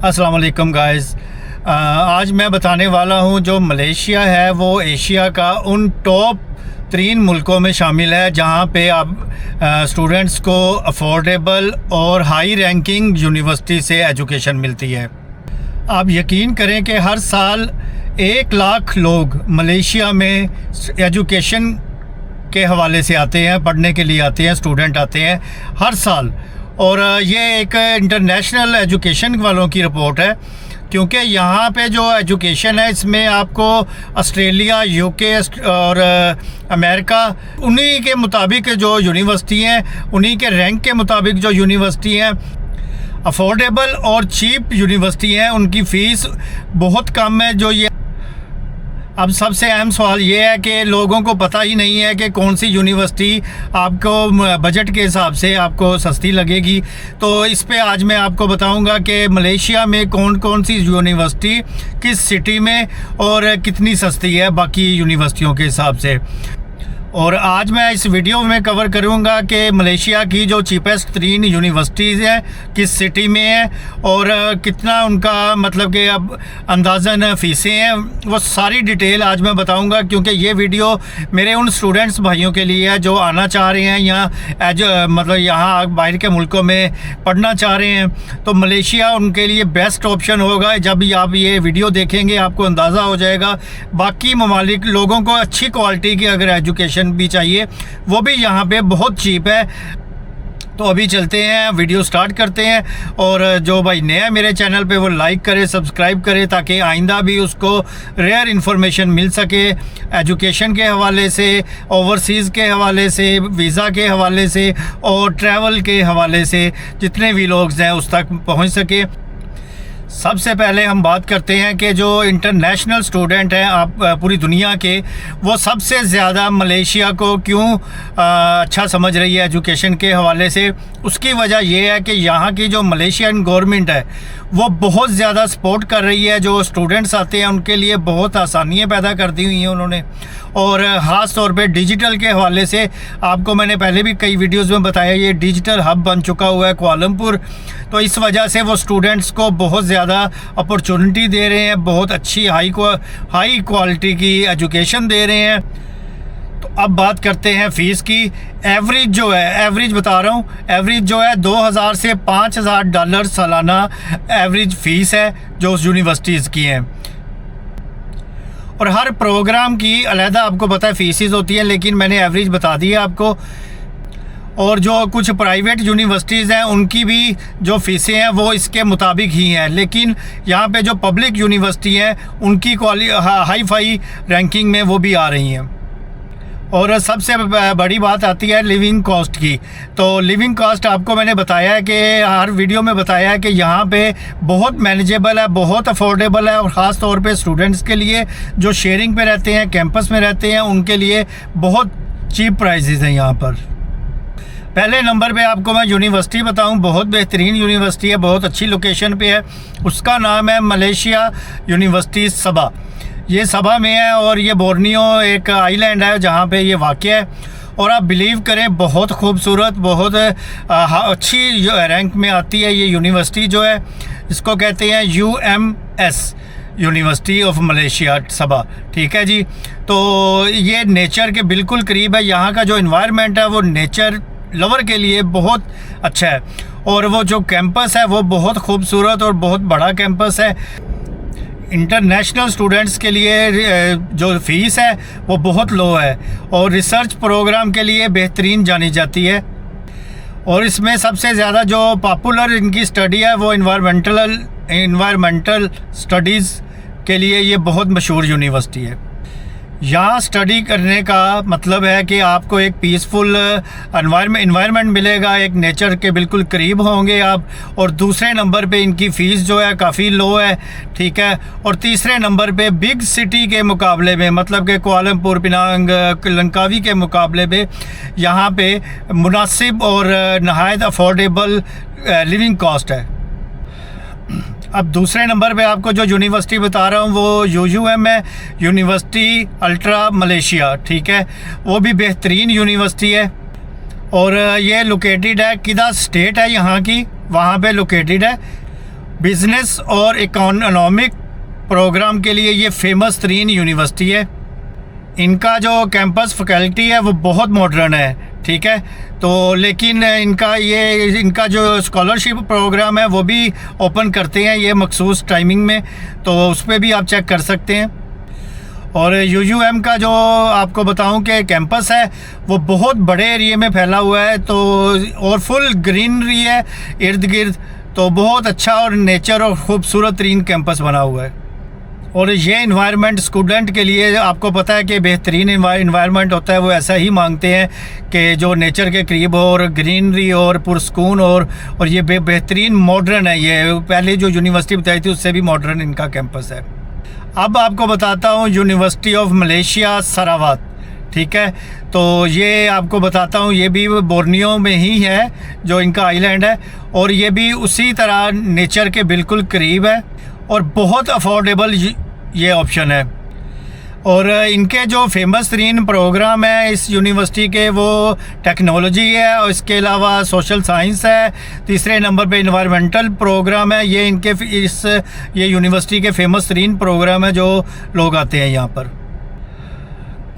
अस्सलाम वालेकुम गाइस। आज मैं बताने वाला हूँ जो मलेशिया है वो एशिया का उन टॉप 3 मुल्कों में शामिल है जहाँ पे अब स्टूडेंट्स को अफोर्डेबल और हाई रैंकिंग यूनिवर्सिटी से एजुकेशन मिलती है। आप यकीन करें कि हर साल 1 लाख लोग मलेशिया में एजुकेशन के हवाले से आते हैं, पढ़ने के लिए आते हैं, स्टूडेंट आते हैं हर साल। और ये एक इंटरनेशनल एजुकेशन वालों की रिपोर्ट है, क्योंकि यहाँ पे जो एजुकेशन है इसमें आपको ऑस्ट्रेलिया, यूके और अमेरिका उन्हीं के मुताबिक जो यूनिवर्सिटी हैं, उन्हीं के रैंक के मुताबिक जो यूनिवर्सिटी हैं अफोर्डेबल और चीप यूनिवर्सिटी हैं, उनकी फ़ीस बहुत कम है। जो ये अब सबसे अहम सवाल ये है कि लोगों को पता ही नहीं है कि कौन सी यूनिवर्सिटी आपको बजट के हिसाब से आपको सस्ती लगेगी। तो इस पे आज मैं आपको बताऊंगा कि मलेशिया में कौन कौन सी यूनिवर्सिटी किस सिटी में और कितनी सस्ती है बाकी यूनिवर्सिटियों के हिसाब से। और आज मैं इस वीडियो में कवर करूंगा कि मलेशिया की जो चीपेस्ट 3 यूनिवर्सिटीज़ हैं किस सिटी में है और कितना उनका मतलब कि अब अंदाज़न फ़ीसें हैं, वो सारी डिटेल आज मैं बताऊंगा। क्योंकि ये वीडियो मेरे उन स्टूडेंट्स भाइयों के लिए है जो आना चाह रहे हैं यहाँ मतलब यहाँ बाहर के मुल्कों में पढ़ना चाह रहे हैं। तो मलेशिया उनके लिए बेस्ट ऑप्शन होगा। जब आप ये वीडियो देखेंगे आपको अंदाज़ा हो जाएगा। बाकी ममालिक लोगों को अच्छी क्वालिटी की अगर एजुकेशन भी चाहिए वो भी यहाँ पे बहुत चीप है। तो अभी चलते हैं, वीडियो स्टार्ट करते हैं। और जो भाई नया मेरे चैनल पे वो लाइक करे, सब्सक्राइब करे, ताकि आइंदा भी उसको रेयर इन्फॉर्मेशन मिल सके एजुकेशन के हवाले से, ओवरसीज़ के हवाले से, वीज़ा के हवाले से और ट्रैवल के हवाले से, जितने भी लोग हैं उस तक पहुँच सके। सबसे पहले हम बात करते हैं कि जो इंटरनेशनल स्टूडेंट हैं आप पूरी दुनिया के, वो सबसे ज़्यादा मलेशिया को क्यों अच्छा समझ रही है एजुकेशन के हवाले से। उसकी वजह यह है कि यहाँ की जो मलेशियन गवर्नमेंट है वो बहुत ज़्यादा सपोर्ट कर रही है। जो स्टूडेंट्स आते हैं उनके लिए बहुत आसानियाँ पैदा कर दी हुई हैं उन्होंने। और ख़ास तौर पे डिजिटल के हवाले से आपको मैंने पहले भी कई वीडियोस में बताया, ये डिजिटल हब बन चुका हुआ है कुआलालंपुर। तो इस वजह से वो स्टूडेंट्स को बहुत ज़्यादा अपॉर्चुनिटी दे रहे हैं, बहुत अच्छी हाई क्वालिटी की एजुकेशन दे रहे हैं। तो अब बात करते हैं फ़ीस की। एवरेज जो है, एवरेज बता रहा हूँ, एवरेज जो है $2000 से $5000 सालाना एवरेज फ़ीस है जो उस यूनिवर्सिटीज़ की हैं। और हर प्रोग्राम की अलहदा आपको पता है फ़ीसेस होती हैं, लेकिन मैंने एवरेज बता दी है आपको। और जो कुछ प्राइवेट यूनिवर्सिटीज़ हैं उनकी भी जो फ़ीसें हैं वो इसके मुताबिक ही हैं, लेकिन यहाँ पे जो पब्लिक यूनिवर्सिटी हैं उनकी हाई फाई रैंकिंग में वो भी आ रही हैं। और सबसे बड़ी बात आती है लिविंग कॉस्ट की। तो लिविंग कॉस्ट आपको मैंने बताया है कि हर वीडियो में बताया है कि यहाँ पे बहुत मैनेजेबल है, बहुत अफोर्डेबल है। और ख़ास तौर पे स्टूडेंट्स के लिए जो शेयरिंग पे रहते हैं, कैंपस में रहते हैं, उनके लिए बहुत चीप प्राइसेस हैं यहाँ पर। पहले नंबर पे आपको मैं यूनिवर्सिटी बताऊं, बहुत बेहतरीन यूनिवर्सिटी है, बहुत अच्छी लोकेशन पे है। उसका नाम है मलेशिया यूनिवर्सिटी सबा। ये सबा में है और ये बोर्नियो एक आइलैंड है जहाँ पे ये वाक़या है। और आप बिलीव करें बहुत खूबसूरत, बहुत अच्छी रैंक में आती है ये यूनिवर्सिटी जो है। इसको कहते हैं UMS, यूनिवर्सिटी ऑफ मलेशिया सबा। ठीक है जी। तो ये नेचर के बिल्कुल करीब है। यहाँ का जो इन्वायरमेंट है वो नेचर लवर के लिए बहुत अच्छा है। और वो जो कैंपस है वो बहुत खूबसूरत और बहुत बड़ा कैंपस है। इंटरनेशनल स्टूडेंट्स के लिए जो फ़ीस है वो बहुत लो है और रिसर्च प्रोग्राम के लिए बेहतरीन जानी जाती है। और इसमें सबसे ज़्यादा जो पॉपुलर इनकी स्टडी है वो इन्वायरमेंटल स्टडीज़ के लिए ये बहुत मशहूर यूनिवर्सिटी है। यहाँ स्टडी करने का मतलब है कि आपको एक पीसफुल इन्वायरमेंट मिलेगा, एक नेचर के बिल्कुल करीब होंगे आप। और दूसरे नंबर पे इनकी फ़ीस जो है काफ़ी लो है। ठीक है। और तीसरे नंबर पे बिग सिटी के मुकाबले में, मतलब कि कुआलालंपुर, पिनांग, लंकावी के मुकाबले में यहाँ पे मुनासिब और नहायत अफोर्डेबल लिविंग कॉस्ट है। अब दूसरे नंबर पे आपको जो यूनिवर्सिटी बता रहा हूँ वो UUM है, यूनिवर्सिटी अल्ट्रा मलेशिया। ठीक है। वो भी बेहतरीन यूनिवर्सिटी है और ये लोकेटेड है, किदा स्टेट है यहाँ की, वहाँ पे लोकेटेड है। बिज़नेस और इकोनॉमिक प्रोग्राम के लिए ये फेमस तरीन यूनिवर्सिटी है। इनका जो कैंपस फैकल्टी है वो बहुत मॉडर्न है, ठीक है। तो लेकिन इनका जो स्कॉलरशिप प्रोग्राम है वो भी ओपन करते हैं ये मखसूस टाइमिंग में, तो उस पर भी आप चेक कर सकते हैं। और UUM का जो आपको बताऊं कि कैंपस है वो बहुत बड़े एरिया में फैला हुआ है, तो और फुल ग्रीनरी है इर्द गिर्द, तो बहुत अच्छा और नेचर और ख़ूबसूरत तरीन कैंपस बना हुआ है। और ये इन्वायरमेंट स्टूडेंट के लिए आपको पता है कि बेहतरीन इन्वायरमेंट होता है, वो ऐसा ही मांगते हैं कि जो नेचर के करीब हो और ग्रीनरी और पुरस्कून और ये बेहतरीन मॉडर्न है। ये पहले जो यूनिवर्सिटी बताई थी उससे भी मॉडर्न इनका कैंपस है। अब आपको बताता हूँ यूनिवर्सिटी ऑफ मलेशिया सरावात, ठीक है। तो ये आपको बताता हूँ, ये भी बोर्नियो में ही है जो इनका आइलैंड है, और ये भी उसी तरह नेचर के बिल्कुल करीब है और बहुत अफोर्डेबल ये ऑप्शन है। और इनके जो फेमस तरीन प्रोग्राम है इस यूनिवर्सिटी के वो टेक्नोलॉजी है, और इसके अलावा सोशल साइंस है। तीसरे नंबर पे इन्वायरमेंटल प्रोग्राम है। ये ये यूनिवर्सिटी के फेमस तरीन प्रोग्राम है जो लोग आते हैं यहाँ पर।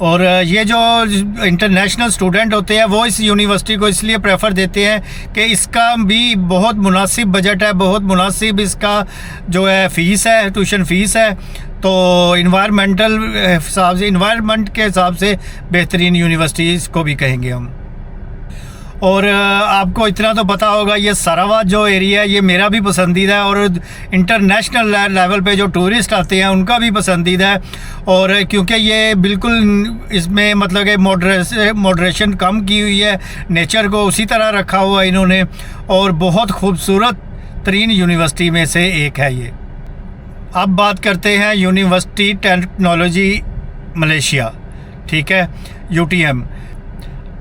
और ये जो इंटरनेशनल स्टूडेंट होते हैं वो इस यूनिवर्सिटी को इसलिए प्रेफर देते हैं कि इसका भी बहुत मुनासिब बजट है, बहुत मुनासिब इसका जो है फ़ीस है, ट्यूशन फ़ीस है। तो इन्वायरमेंट के हिसाब से बेहतरीन यूनिवर्सिटी इसको भी कहेंगे हम। और आपको इतना तो पता होगा ये सरावात जो एरिया है ये मेरा भी पसंदीदा है, और इंटरनेशनल लेवल पे जो टूरिस्ट आते हैं उनका भी पसंदीदा है। और क्योंकि ये बिल्कुल इसमें मतलब कि मॉडरेशन कम की हुई है, नेचर को उसी तरह रखा हुआ है इन्होंने, और बहुत खूबसूरत तरीन यूनिवर्सिटी में से एक है ये। अब बात करते हैं यूनिवर्सिटी टेक्नोलॉजी मलेशिया, ठीक है, UTM।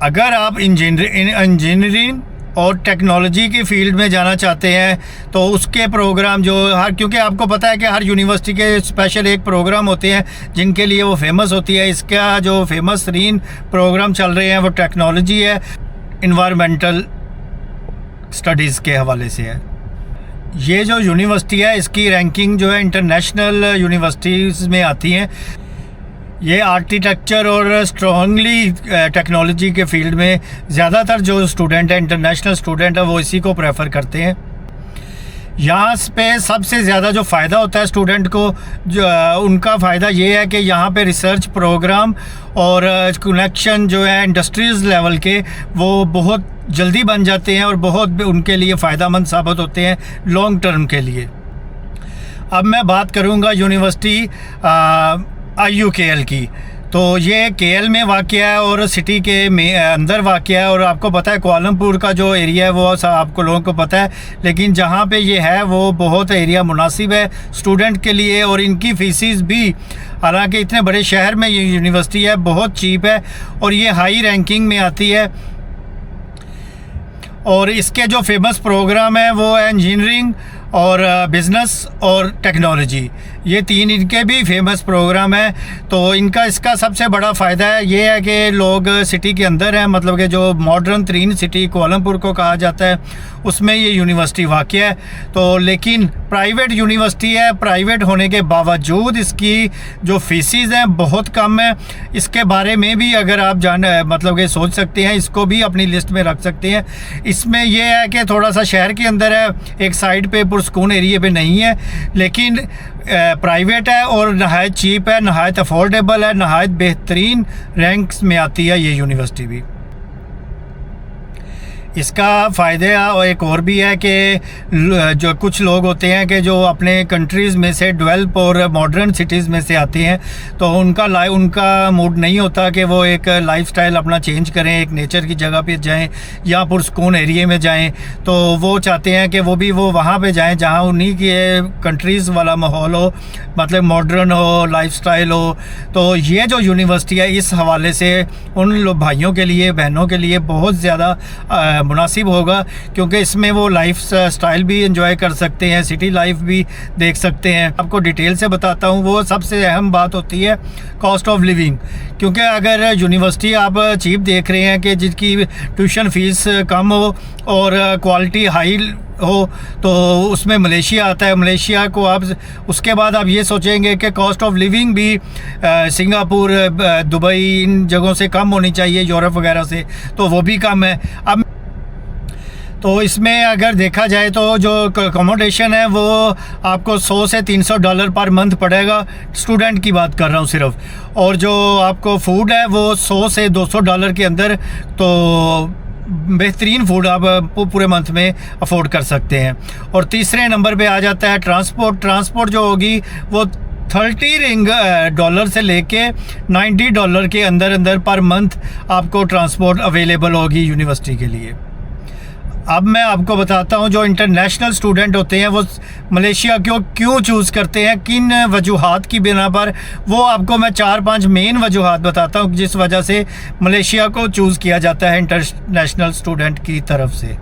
अगर आप इंजीनियरिंग और टेक्नोलॉजी की फील्ड में जाना चाहते हैं तो उसके प्रोग्राम क्योंकि आपको पता है कि हर यूनिवर्सिटी के स्पेशल एक प्रोग्राम होते हैं जिनके लिए वो फेमस होती है। इसका जो फेमस तरीन प्रोग्राम चल रहे हैं वो टेक्नोलॉजी है, इन्वायरमेंटल स्टडीज़ के हवाले से है। ये जो यूनिवर्सिटी है इसकी रैंकिंग जो है इंटरनेशनल यूनिवर्सिटीज़ में आती हैं। ये आर्किटेक्चर और स्ट्रॉन्गली टेक्नोलॉजी के फील्ड में ज़्यादातर जो स्टूडेंट हैं, इंटरनेशनल स्टूडेंट है, वो इसी को प्रेफर करते हैं। यहाँ पे सबसे ज़्यादा जो फ़ायदा होता है स्टूडेंट को, उनका फ़ायदा ये है कि यहाँ पे रिसर्च प्रोग्राम और कनेक्शन जो है इंडस्ट्रीज़ लेवल के वो बहुत जल्दी बन जाते हैं और बहुत उनके लिए फ़ायदा मंद साबित होते हैं लॉन्ग टर्म के लिए। अब मैं बात करूँगा यूनिवर्सिटी IUKL की। तो ये KL में वाक़या है और सिटी के अंदर वाक़या है, और आपको पता है कुआलालंपुर का जो एरिया है वो आपको लोगों को पता है, लेकिन जहाँ पे ये है वो बहुत एरिया मुनासिब है स्टूडेंट के लिए। और इनकी फ़ीसिस भी, हालांकि इतने बड़े शहर में ये यूनिवर्सिटी है, बहुत चीप है और ये हाई रैंकिंग में आती है। और इसके जो फेमस प्रोग्राम है वो है इंजीनियरिंग और बिज़नेस और टेक्नोलॉजी, ये तीन इनके भी फेमस प्रोग्राम है। तो इसका सबसे बड़ा फ़ायदा है ये है कि लोग सिटी के अंदर हैं, मतलब कि जो मॉडर्न तरीन सिटी कुआलालंपुर को कहा जाता है उसमें ये यूनिवर्सिटी वाक़या है। तो लेकिन प्राइवेट यूनिवर्सिटी है, प्राइवेट होने के बावजूद इसकी जो फ़ीसिस हैं बहुत कम है। इसके बारे में भी अगर आप मतलब कि सोच सकते हैं, इसको भी अपनी लिस्ट में रख सकते हैं। इसमें यह है कि थोड़ा सा शहर के अंदर है, एक साइड पे पुरस्कून एरिया पे नहीं है, लेकिन प्राइवेट है और नहायत चीप है, नहायत अफोर्डेबल है, नहायत बेहतरीन रैंक्स में आती है ये यूनिवर्सिटी भी। इसका फ़ायदे और एक और भी है कि जो कुछ लोग होते हैं कि जो अपने कंट्रीज़ में से डेवलप और मॉडर्न सिटीज़ में से आते हैं, तो उनका मूड नहीं होता कि वो एक लाइफस्टाइल अपना चेंज करें, एक नेचर की जगह पे जाएं या पुरस्कून एरिया में जाएं। तो वो चाहते हैं कि वो वहाँ पे जाएं जहाँ उन्हीं के कंट्रीज़ वाला माहौल हो, मतलब मॉडर्न हो, लाइफस्टाइल हो। तो ये जो यूनिवर्सिटी है इस हवाले से उन भाइयों के लिए, बहनों के लिए बहुत ज़्यादा मुनासिब होगा, क्योंकि इसमें वो लाइफ स्टाइल भी एंजॉय कर सकते हैं, सिटी लाइफ भी देख सकते हैं। आपको डिटेल से बताता हूँ। वो सबसे अहम बात होती है कॉस्ट ऑफ लिविंग, क्योंकि अगर यूनिवर्सिटी आप चीप देख रहे हैं कि जिसकी ट्यूशन फ़ीस कम हो और क्वालिटी हाई हो, तो उसमें मलेशिया आता है। मलेशिया को आप उसके बाद आप ये सोचेंगे कि कॉस्ट ऑफ लिविंग भी सिंगापुर, दुबई, इन जगहों से कम होनी चाहिए, यूरोप वगैरह से, तो वो भी कम है। अब तो इसमें अगर देखा जाए तो जो अकोमोडेशन है वो आपको $100 से $300 पर मंथ पड़ेगा, स्टूडेंट की बात कर रहा हूँ सिर्फ। और जो आपको फूड है वो $100 से $200 के अंदर, तो बेहतरीन फूड आप पूरे मंथ में अफोर्ड कर सकते हैं। और तीसरे नंबर पे आ जाता है ट्रांसपोर्ट जो होगी वो $30 से लेके $90 के अंदर पर मंथ आपको ट्रांसपोर्ट अवेलेबल होगी यूनिवर्सिटी के लिए। अब मैं आपको बताता हूँ जो इंटरनेशनल स्टूडेंट होते हैं वो मलेशिया क्यों चूज़ करते हैं, किन वजूहात की बिना पर, वो आपको मैं 4-5 मेन वजूहात बताता हूँ जिस वजह से मलेशिया को चूज़ किया जाता है इंटरनेशनल स्टूडेंट की तरफ से।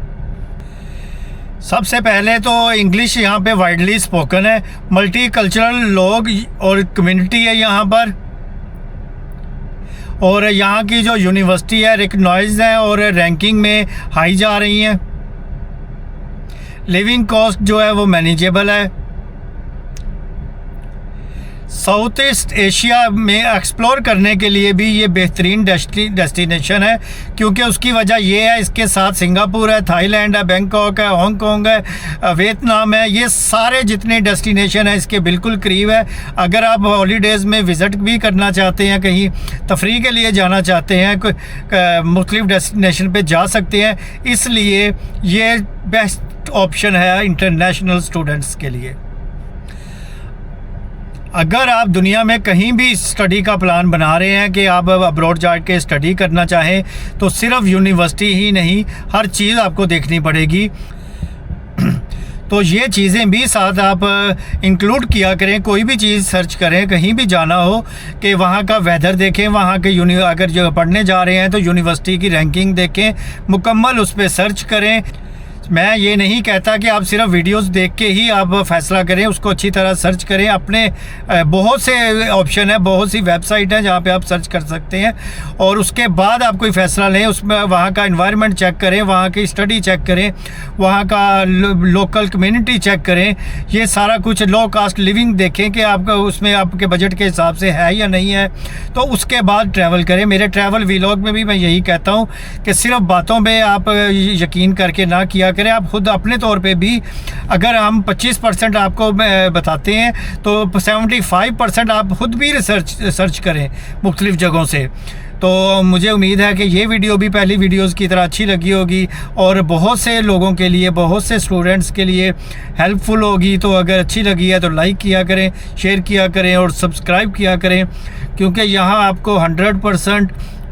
सबसे पहले तो इंग्लिश यहाँ पे वाइडली स्पोकन है, मल्टी कल्चरल लोग और कम्युनिटी है यहाँ पर, और यहाँ की जो यूनिवर्सिटी है रिकग्नाइज्ड है और रैंकिंग में हाई जा रही हैं। लिविंग कॉस्ट जो है वो मैनेजेबल है। साउथ ईस्ट एशिया में एक्सप्लोर करने के लिए भी ये बेहतरीन डेस्टिनेशन है, क्योंकि उसकी वजह ये है, इसके साथ सिंगापुर है, थाईलैंड है, बैंकॉक है, हांगकॉन्ग है, वियतनाम है, ये सारे जितने डेस्टिनेशन है इसके बिल्कुल करीब है। अगर आप हॉलीडेज़ में विज़िट भी करना चाहते हैं, कहीं तफरीह के लिए जाना चाहते हैं, मुख्तलिफ डेस्टिनेशन पे जा सकते हैं, इसलिए ये बेस्ट ऑप्शन है इंटरनेशनल स्टूडेंट्स के लिए। अगर आप दुनिया में कहीं भी स्टडी का प्लान बना रहे हैं कि आप अब्रॉड जाके स्टडी करना चाहें, तो सिर्फ यूनिवर्सिटी ही नहीं, हर चीज़ आपको देखनी पड़ेगी। तो ये चीज़ें भी साथ आप इंक्लूड किया करें। कोई भी चीज़ सर्च करें, कहीं भी जाना हो, कि वहाँ का वेदर देखें, वहाँ के अगर जो पढ़ने जा रहे हैं तो यूनिवर्सिटी की रैंकिंग देखें, मुकम्मल उस पर सर्च करें। मैं ये नहीं कहता कि आप सिर्फ वीडियोस देख के ही आप फ़ैसला करें, उसको अच्छी तरह सर्च करें। अपने बहुत से ऑप्शन है, बहुत सी वेबसाइट है जहाँ पे आप सर्च कर सकते हैं, और उसके बाद आप कोई फ़ैसला लें। उसमें वहाँ का एनवायरनमेंट चेक करें, वहाँ की स्टडी चेक करें, वहाँ का लोकल कम्युनिटी चेक करें, ये सारा कुछ लो कास्ट लिविंग देखें कि आपका उसमें आपके बजट के हिसाब से है या नहीं है, तो उसके बाद ट्रैवल करें। मेरे ट्रैवल व्लॉग में भी मैं यही कहता हूँ कि सिर्फ बातों पर आप यकीन करके ना किया करें। आप खुद अपने तौर पे भी, अगर हम 25% आपको बताते हैं तो 75% आप खुद भी सर्च करें मुख्तलिफ जगहों से। तो मुझे उम्मीद है कि ये वीडियो भी पहली वीडियोस की तरह अच्छी लगी होगी और बहुत से लोगों के लिए, बहुत से स्टूडेंट्स के लिए हेल्पफुल होगी। तो अगर अच्छी लगी है तो लाइक किया करें, शेयर किया करें और सब्सक्राइब किया करें, क्योंकि यहाँ आपको 100%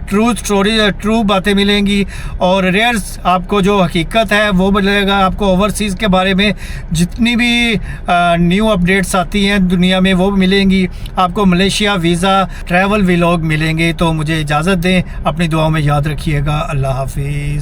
ट्रू स्टोरी, ट्रू बातें मिलेंगी, और रेयर्स आपको जो हकीकत है वो मिलेगा। आपको ओवरसीज़ के बारे में जितनी भी न्यू अपडेट्स आती हैं दुनिया में वो मिलेंगी। आपको मलेशिया वीज़ा ट्रैवल व्लॉग मिलेंगे। तो मुझे इजाज़त दें, अपनी दुआओं में याद रखिएगा। अल्लाह हाफिज़।